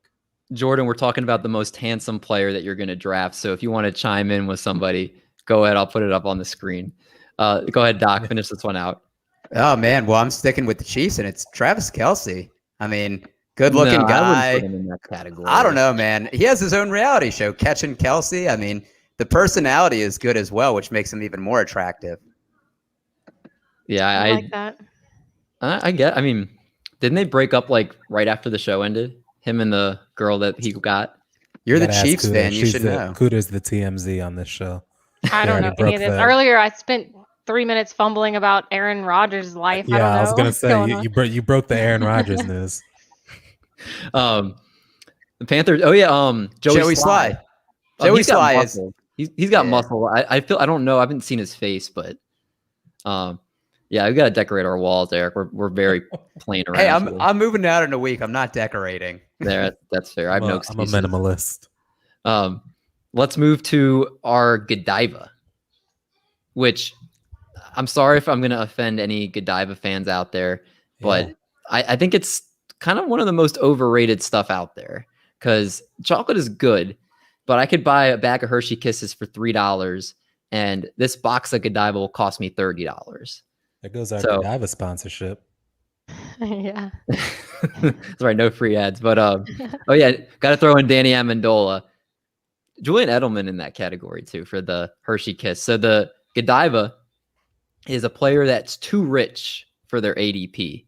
Jordan, we're talking about the most handsome player that you're going to draft. So if you want to chime in with somebody, go ahead. I'll put it up on the screen. Go ahead, Doc. Finish this one out. Oh man, well I'm sticking with the Chiefs, and it's Travis Kelce. I mean, good-looking No, I guy. wouldn't put him in that category. I don't know, man. He has his own reality show, Catching Kelce. I mean, the personality is good as well, which makes him even more attractive. Yeah, I like that. I get. I mean, didn't they break up like right after the show ended? Him and the girl that he got. You're the Gotta ask Chiefs Cooter. fan. You She's should the- know. Cooter's the TMZ on this show. I don't know already any of broke this. the- Earlier, I spent 3 minutes fumbling about Aaron Rodgers' life. I don't know. Yeah, I was gonna what's say going on. you broke the Aaron Rodgers news. The Panthers. Oh yeah. Joey Sly. Joey he's got Sly is. muscle. He's got Yeah. muscle. I feel. I don't know. I haven't seen his face, but yeah, we got to decorate our walls, Eric. We're very plain around. Hey, here. I'm moving out in a week. I'm not decorating. There. That's fair. I have no I'm a excuses. minimalist. Let's move to our Godiva, which I'm sorry if I'm going to offend any Godiva fans out there, but Yeah. I think it's kind of one of the most overrated stuff out there because chocolate is good, but I could buy a bag of Hershey Kisses for $3, and this box of Godiva will cost me $30. There goes our So- Godiva sponsorship. Yeah. That's right, no free ads. But oh yeah, got to throw in Danny Amendola, Julian Edelman in that category too for the Hershey Kiss. So the Godiva is a player that's too rich for their ADP,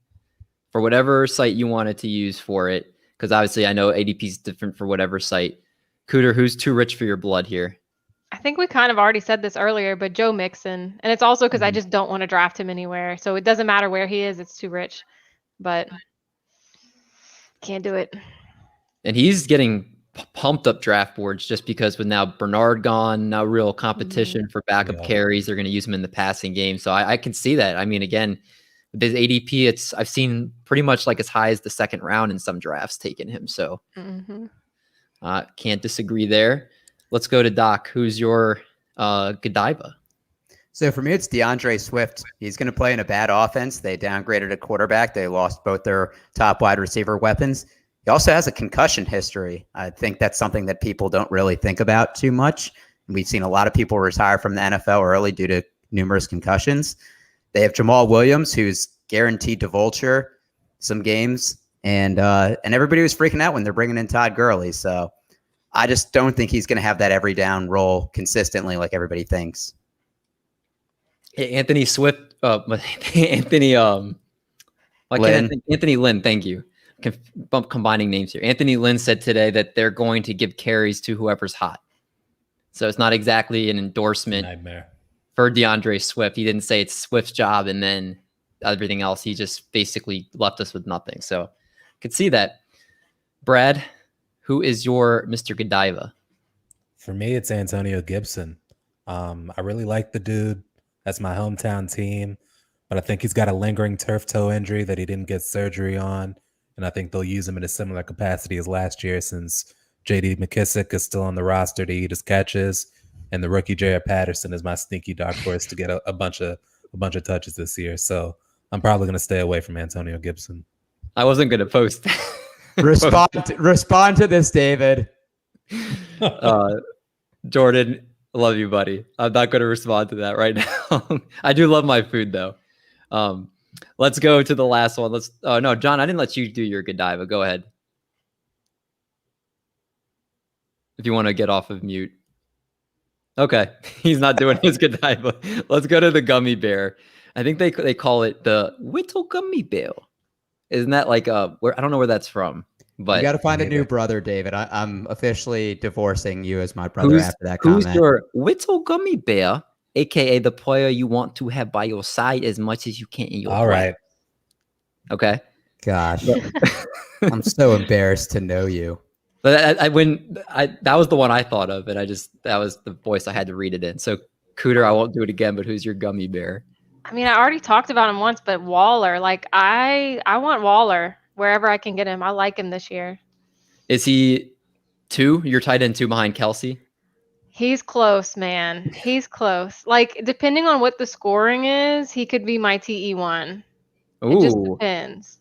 for whatever site you wanted to use for it. Because obviously, I know ADP is different for whatever site. Cooter, who's too rich for your blood here? I think we kind of already said this earlier, but Joe Mixon. And it's also because I just don't want to draft him anywhere. So it doesn't matter where he is, it's too rich. But can't do it. And he's getting pumped up draft boards just because with now Bernard gone, now real competition for backup carries, they're going to use him in the passing game. So I can see that. I mean, again, with his ADP, I've seen pretty much like as high as the second round in some drafts taking him. So can't disagree there. Let's go to Doc. Who's your Godiva? So for me, it's DeAndre Swift. He's going to play in a bad offense. They downgraded a quarterback. They lost both their top wide receiver weapons. He also has a concussion history. I think that's something that people don't really think about too much. We've seen a lot of people retire from the NFL early due to numerous concussions. They have Jamal Williams, who's guaranteed to vulture some games, and everybody was freaking out when they're bringing in Todd Gurley. So I just don't think he's going to have that every down role consistently like everybody thinks. Hey, Anthony Swift, Anthony Lynn. Thank you. Combining names here. Anthony Lynn said today that they're going to give carries to whoever's hot. So it's not exactly an endorsement for DeAndre Swift. He didn't say it's Swift's job and then everything else. He just basically left us with nothing. So I could see that. Brad, who is your Mr. Godiva? For me, it's Antonio Gibson. I really like the dude. That's my hometown team. But I think he's got a lingering turf toe injury that he didn't get surgery on. And I think they'll use him in a similar capacity as last year since J.D. McKissick is still on the roster to eat his catches. And the rookie Jared Patterson is my sneaky dark horse to get a bunch of touches this year. So I'm probably going to stay away from Antonio Gibson. I wasn't going to post. Respond to this, David. Jordan, love you, buddy. I'm not going to respond to that right now. I do love my food, though. Let's go to the last one. No, John, I didn't let you do your Godiva. Go ahead. If you want to get off of mute. Okay. He's not doing his Godiva. Let's go to the gummy bear. I think they call it the Whittle gummy bear. Isn't that like I don't know where that's from, but you got to find a new brother, David. I'm officially divorcing you as my brother after that comment. Who's your Whittle gummy bear? AKA the player you want to have by your side as much as you can in your right. Okay. Gosh. I'm so embarrassed to know you. But that was the one I thought of, and that was the voice I had to read it in. So Cooter, I won't do it again, but who's your gummy bear? I mean, I already talked about him once, but Waller, like I want Waller wherever I can get him. I like him this year. Is he 2? You're tight end 2 behind Kelsey? He's close, man. He's close. Like, depending on what the scoring is, he could be my TE1. Ooh. It just depends.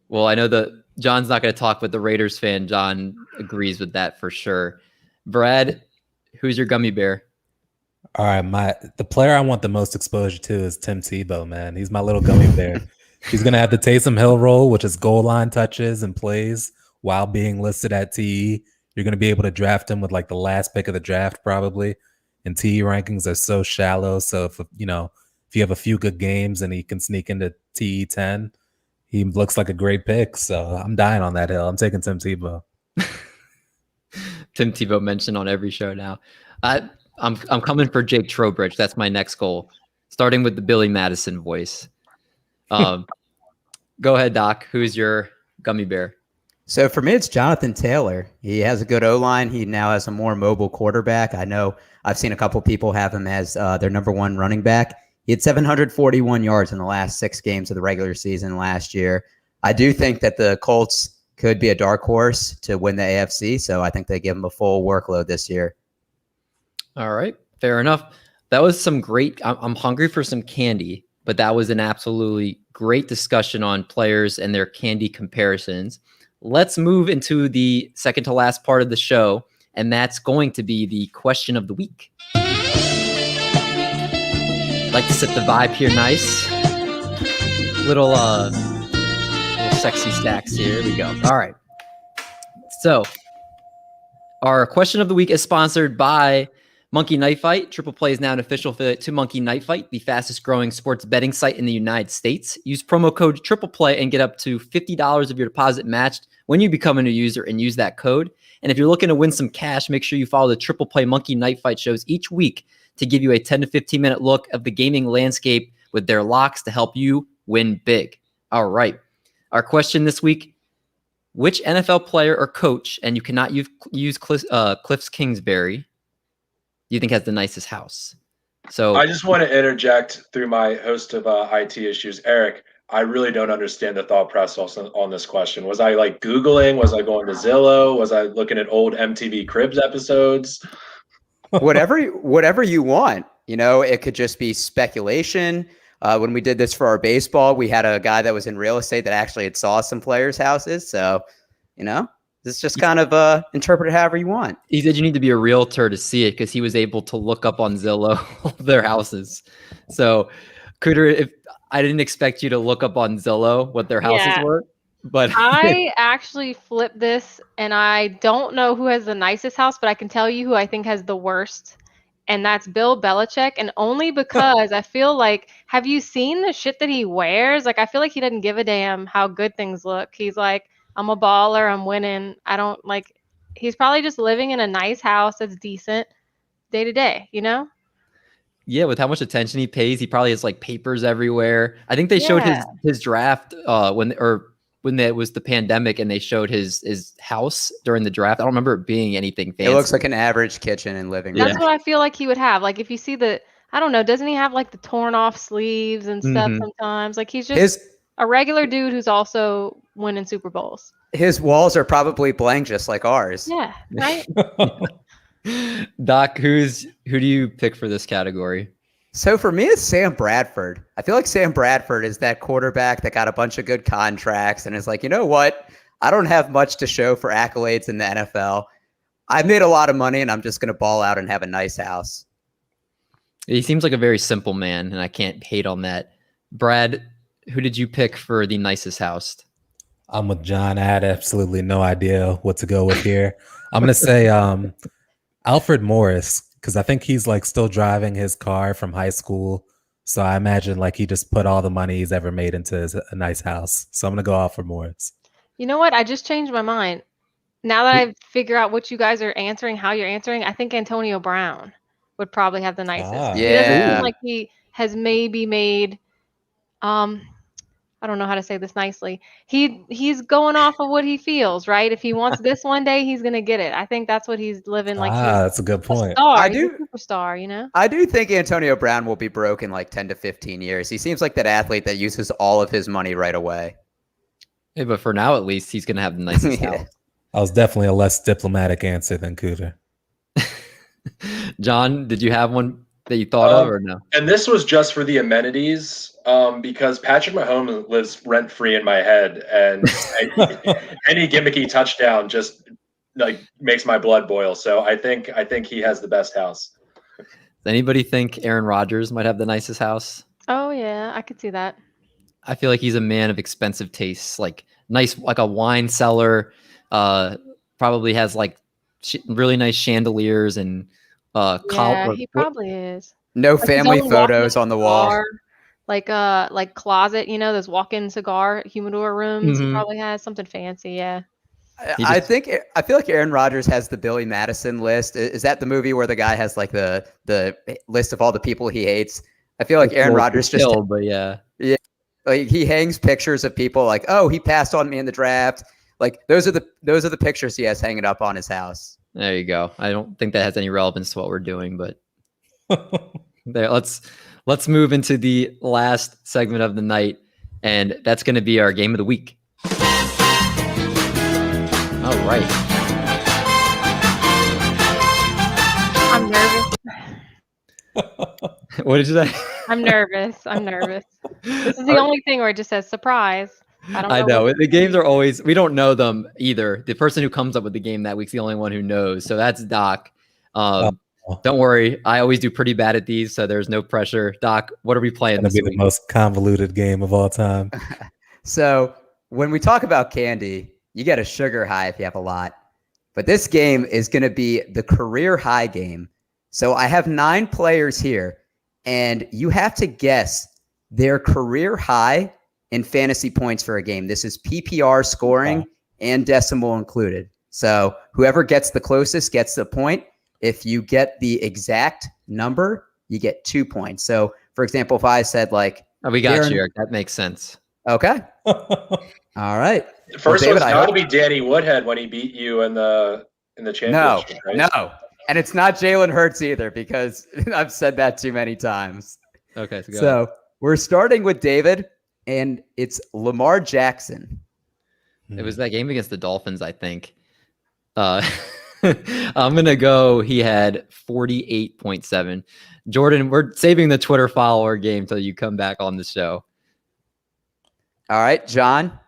Well, I know that John's not going to talk, but the Raiders fan, John, agrees with that for sure. Brad, who's your gummy bear? All right, the player I want the most exposure to is Tim Tebow, man. He's my little gummy bear. He's going to have the Taysom Hill role, which is goal line touches and plays while being listed at TE. You're going to be able to draft him with like the last pick of the draft probably. And TE rankings are so shallow. So if you have a few good games and he can sneak into TE 10, he looks like a great pick. So I'm dying on that hill. I'm taking Tim Tebow. Tim Tebow mentioned on every show now. I'm coming for Jake Trowbridge. That's my next goal. Starting with the Billy Madison voice. Go ahead, Doc. Who's your gummy bear? So for me, it's Jonathan Taylor. He has a good O-line. He now has a more mobile quarterback. I know I've seen a couple people have him as their number 1 running back. He had 741 yards in the last 6 games of the regular season last year. I do think that the Colts could be a dark horse to win the AFC, so I think they give him a full workload this year. All right, fair enough. That was some great. I'm hungry for some candy, but that was an absolutely great discussion on players and their candy comparisons. Let's move into the second to last part of the show, and that's going to be the question of the week. Like to set the vibe here nice. Little sexy stacks here. Here we go. All right. So our question of the week is sponsored by Monkey Knife Fight. Triple Play is now an official affiliate to Monkey Knife Fight, the fastest growing sports betting site in the United States. Use promo code Triple Play and get up to $50 of your deposit matched when you become a new user and use that code. And if you're looking to win some cash, make sure you follow the Triple Play Monkey Knife Fight shows each week to give you a 10 to 15 minute look of the gaming landscape with their locks to help you win big. All right. Our question this week, Which NFL player or coach, and you cannot use Cliff Kingsbury, do you think has the nicest house? So I just want to interject through my host of IT issues. Eric, I really don't understand the thought process on this question. Was I like Googling? Was I going to Zillow? Was I looking at old MTV Cribs episodes? Whatever you want. It could just be speculation. When we did this for our baseball, we had a guy that was in real estate that actually had saw some players' houses. So, this just kind of interpret it however you want. He said you need to be a realtor to see it because he was able to look up on Zillow their houses. So, Cooter, if I didn't expect you to look up on Zillow what their houses were, but I actually flipped this, and I don't know who has the nicest house, but I can tell you who I think has the worst. And that's Bill Belichick, and only because I feel like, have you seen the shit that he wears? Like, I feel like he doesn't give a damn how good things look. He's like, I'm a baller, I'm winning. I don't like, he's probably just living in a nice house that's decent day to day, Yeah, with how much attention he pays, he probably has like papers everywhere. I think they showed his draft when it was the pandemic, and they showed his house during the draft. I don't remember it being anything fancy. It looks like an average kitchen and living room. That's what I feel like he would have. Like, if you see I don't know, doesn't he have like the torn off sleeves and stuff sometimes? Like, he's just a regular dude who's also winning Super Bowls. His walls are probably blank, just like ours. Yeah, right? Doc, who do you pick for this category? So for me, it's Sam Bradford. I feel like Sam Bradford is that quarterback that got a bunch of good contracts and is like, you know what? I don't have much to show for accolades in the NFL. I made a lot of money, and I'm just going to ball out and have a nice house. He seems like a very simple man, and I can't hate on that. Brad, who did you pick for the nicest house? I'm with John. I had absolutely no idea what to go with here. I'm going to say Alfred Morris, because I think he's like still driving his car from high school. So I imagine like he just put all the money he's ever made into a nice house. So I'm going to go Alfred Morris. You know what? I just changed my mind. Now that I figure out what you guys are answering, how you're answering, I think Antonio Brown would probably have the nicest. He doesn't seem like he has maybe made, I don't know how to say this nicely. He's going off of what he feels, right? If he wants this one day, he's gonna get it. I think that's what he's living like. That's a good point. He's a superstar, I do think Antonio Brown will be broke in like 10 to 15 years. He seems like that athlete that uses all of his money right away. Hey, but for now, at least, he's gonna have the nicest house. That was definitely a less diplomatic answer than Cooter. John, did you have one that you thought of or no? And this was just for the amenities, because Patrick Mahomes lives rent free in my head, and any gimmicky touchdown just like makes my blood boil. So I think he has the best house. Does anybody think Aaron Rodgers might have the nicest house? Oh yeah, I could see that. I feel like he's a man of expensive tastes, like nice, like a wine cellar. Probably has like really nice chandeliers and he probably is. No family photos on the wall. Like closet, those walk-in cigar humidor rooms. He probably has something fancy. Yeah. I feel like Aaron Rodgers has the Billy Madison list. Is that the movie where the guy has like the list of all the people he hates? I feel like Aaron Rodgers just but yeah. Like he hangs pictures of people like, oh, he passed on me in the draft. Like those are the pictures he has hanging up on his house. There you go. I don't think that has any relevance to what we're doing, but there. Let's move into the last segment of the night, and that's going to be our game of the week. All right. I'm nervous. What did you say? I'm nervous. This is the only thing where it just says surprise. I know. The games are always, we don't know them either. The person who comes up with the game that week's the only one who knows. So that's Doc. Don't worry. I always do pretty bad at these, so there's no pressure. Doc, what are we playing this week? It's going to be the most convoluted game of all time. So when we talk about candy, you get a sugar high if you have a lot. But this game is going to be the career high game. So I have 9 players here, and you have to guess their career high in fantasy points for a game. This is PPR scoring and decimal included. So whoever gets the closest gets the point. If you get the exact number, you get 2 points. So for example, if I said like, we got you, Eric. That makes sense. Okay. All right. First David, one's got to be Danny Woodhead when he beat you in the championship. Right? No. And it's not Jalen Hurts either, because I've said that too many times. Okay, so we're starting with David, and it's Lamar Jackson. It was that game against the Dolphins, I think. I'm going to go, he had 48.7. Jordan, we're saving the Twitter follower game until you come back on the show. All right, John.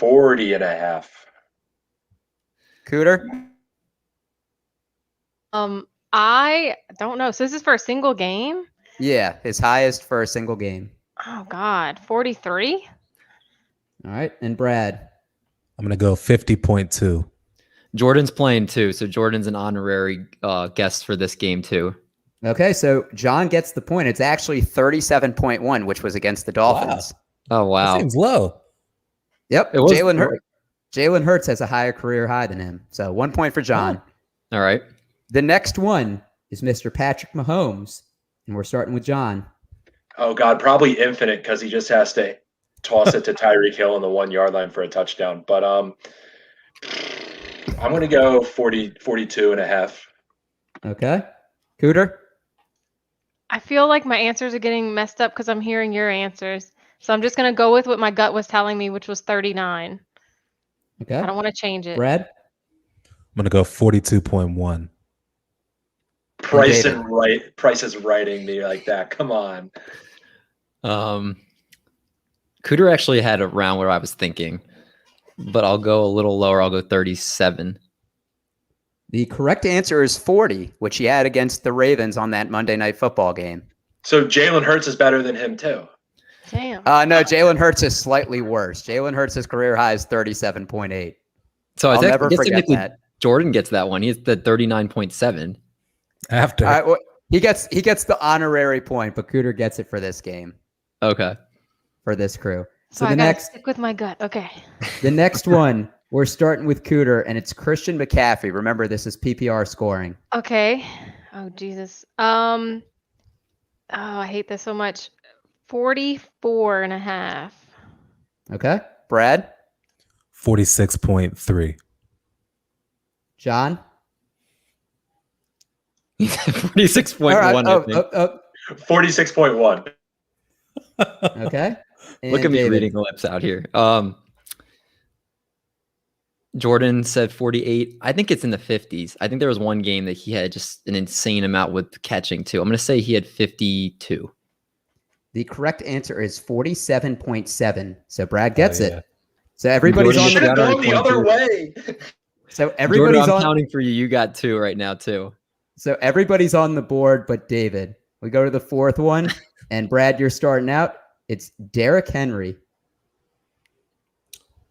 40.5. Cooter? I don't know. So this is for a single game? Yeah, his highest for a single game. Oh, God. 43? All right, and Brad? I'm going to go 50.2. Jordan's playing too, so Jordan's an honorary guest for this game too. Okay, so John gets the point. It's actually 37.1, which was against the Dolphins. Wow. Oh, wow. That seems low. Yep, Jalen Hurts has a higher career high than him. So 1 point for John. All right. The next one is Mr. Patrick Mahomes, and we're starting with John. Oh, God, probably infinite because he just has to toss it to Tyreek Hill on the 1 yard line for a touchdown. But I'm going to go 42.5. Okay. Cooter? I feel like my answers are getting messed up because I'm hearing your answers. So I'm just going to go with what my gut was telling me, which was 39. Okay. I don't want to change it. Brad? I'm going to go 42.1. Price is writing me like that. Come on. Cooter actually had a round where I was thinking, but I'll go a little lower. I'll go 37. The correct answer is 40, which he had against the Ravens on that Monday Night Football game. So Jalen Hurts is better than him too. Damn. No, Jalen Hurts is slightly worse. Jalen Hurts' career high is 37.8. So I'll never forget that. Jordan gets that one. He's the 39.7. After. All right, well, he gets the honorary point, but Cooter gets it for this game. Okay. For this crew. So I gotta stick with my gut. Okay. The next one, we're starting with Cooter, and it's Christian McCaffrey. Remember, this is PPR scoring. Okay. Oh, Jesus. Oh, I hate this so much. 44.5. Okay. Brad? 46.3. John? 46.1. Right. I think. 46.1. Okay. And look at me David. reading lips out here. Jordan said 48. I think it's in the 50s. I think there was one game that he had just an insane amount with catching too. I'm going to say he had 52. The correct answer is 47.7. So Brad gets it. So everybody's on should have gone the other way. So everybody's Jordan, I'm on counting for you. You got 2 right now too. So everybody's on the board but David. We go to the fourth one, and Brad, you're starting out. It's Derrick Henry.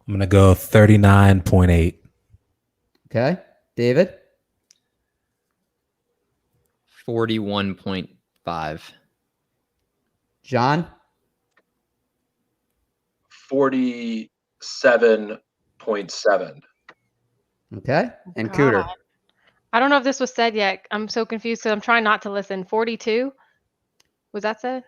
I'm going to go 39.8. Okay. David? 41.5. John? 47.7. Okay. And God. Cooter? I don't know if this was said yet. I'm so confused because I'm trying not to listen. 42? Was that said?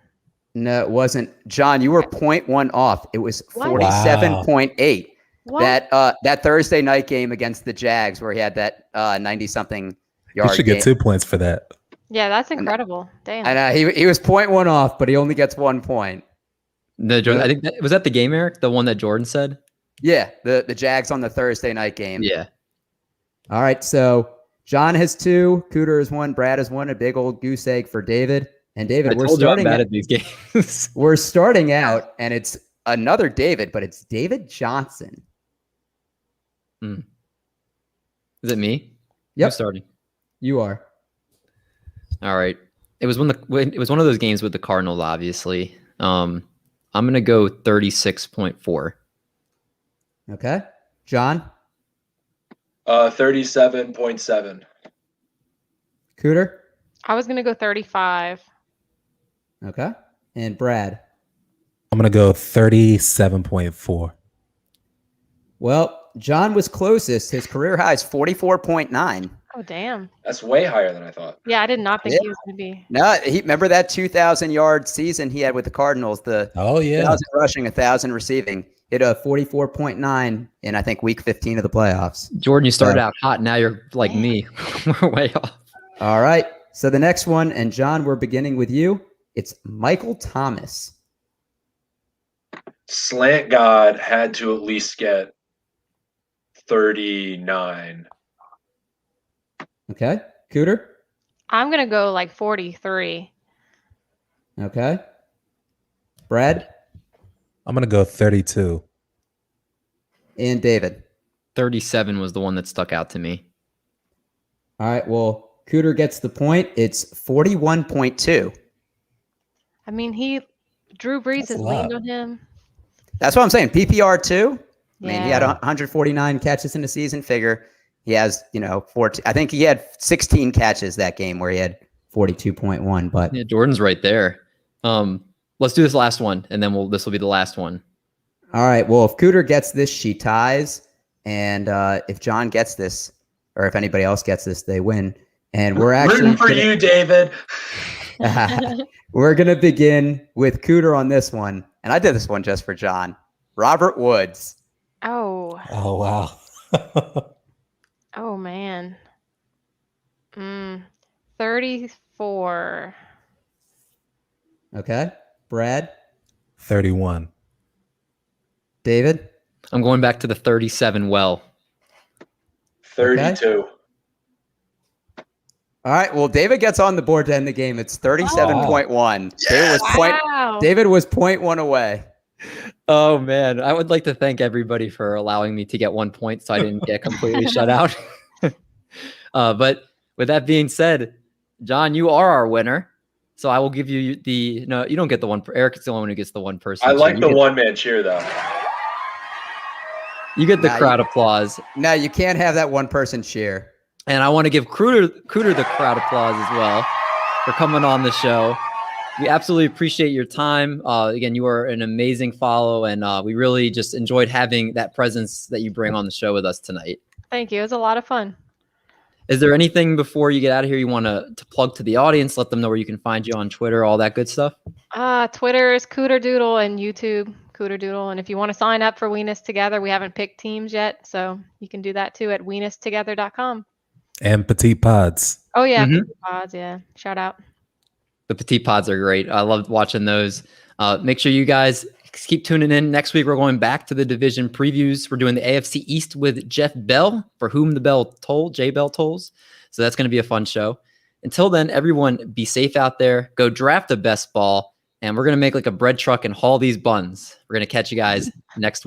No, it wasn't. John, you were 0.1 off. It was 47.8. What? That Thursday night game against the Jags where he had that 90-something yard. You should get 2 points for that. Yeah, that's incredible. Damn. And he was 0.1 off, but he only gets 1 point. I think was that the game, Eric? The one that Jordan said? Yeah, the Jags on the Thursday night game. Yeah. All right, so John has 2, Cooter has 1, Brad has 1, a big old goose egg for David. And David, we're starting bad at these games. We're starting out, and it's another David, but it's David Johnson. Is it me? Yep. Who's starting? You are. All right. It was one of those games with the Cardinals, obviously. I'm gonna go 36.4. Okay. John? 37.7. Cooter? I was going to go 35. Okay. And Brad? I'm going to go 37.4. Well, John was closest. His career high is 44.9. Oh, damn. That's way higher than I thought. Yeah, I did not think he was going to be. No, remember that 2,000-yard season he had with the Cardinals? The 1,000 rushing, 1,000 receiving. Hit a 44.9 in, I think, week 15 of the playoffs. Jordan, you started out hot. Now you're like me. We're way off. All right. So the next one, and John, we're beginning with you. It's Michael Thomas. Slant God had to at least get 39. Okay. Cooter? I'm going to go like 43. Okay. Brad? I'm going to go 32. And David? 37 was the one that stuck out to me. All right. Well, Cooter gets the point. It's 41.2. I mean, Drew Brees has leaned on him. That's what I'm saying. PPR too. I mean, he had Yeah. 149 catches in the season. Figure he has, 14. I think he had 16 catches that game where he had 42.1. But Yeah, Jordan's right there. Let's do this last one, and then this will be the last one. all right. Well, if Cooter gets this, she ties, and if John gets this, or if anybody else gets this, they win. And we're actually rooting for you, David. We're gonna begin with Cooter on this one, and I did this one just for John. Robert Woods. Oh. Oh, wow. Oh, man. 34. Okay. Brad. 31. David. I'm going back to the 37 well. 32. Okay. All right. Well, David gets on the board to end the game. It's 37.1. Wow. David was 0.1 away. Oh, man. I would like to thank everybody for allowing me to get 1 point so I didn't get completely shut out. But with that being said, John, you are our winner. So I will give you no, you don't get the one. Eric is the only one who gets the one person. I like the one-man cheer, though. You get the crowd applause. No, you can't have that one person cheer. And I want to give Cooter the crowd applause as well for coming on the show. We absolutely appreciate your time. Again, you are an amazing follow, and we really just enjoyed having that presence that you bring on the show with us tonight. Thank you. It was a lot of fun. Is there anything before you get out of here you want to plug to the audience? Let them know where you can find you on Twitter, all that good stuff. Twitter is Cooterdoodle and YouTube Cooterdoodle. And if you want to sign up for Weenus Together, we haven't picked teams yet, so you can do that too at weenustogether.com. And Petite Pods. Oh yeah, Petite Pods, yeah. Shout out. The Petite Pods are great. I love watching those. Make sure you guys keep tuning in. Next week, we're going back to the division previews. We're doing the AFC East with Jeff Bell, for whom the bell toll, J Bell tolls. So that's going to be a fun show. Until then, everyone be safe out there. Go draft a best ball. And we're going to make like a bread truck and haul these buns. We're going to catch you guys next week.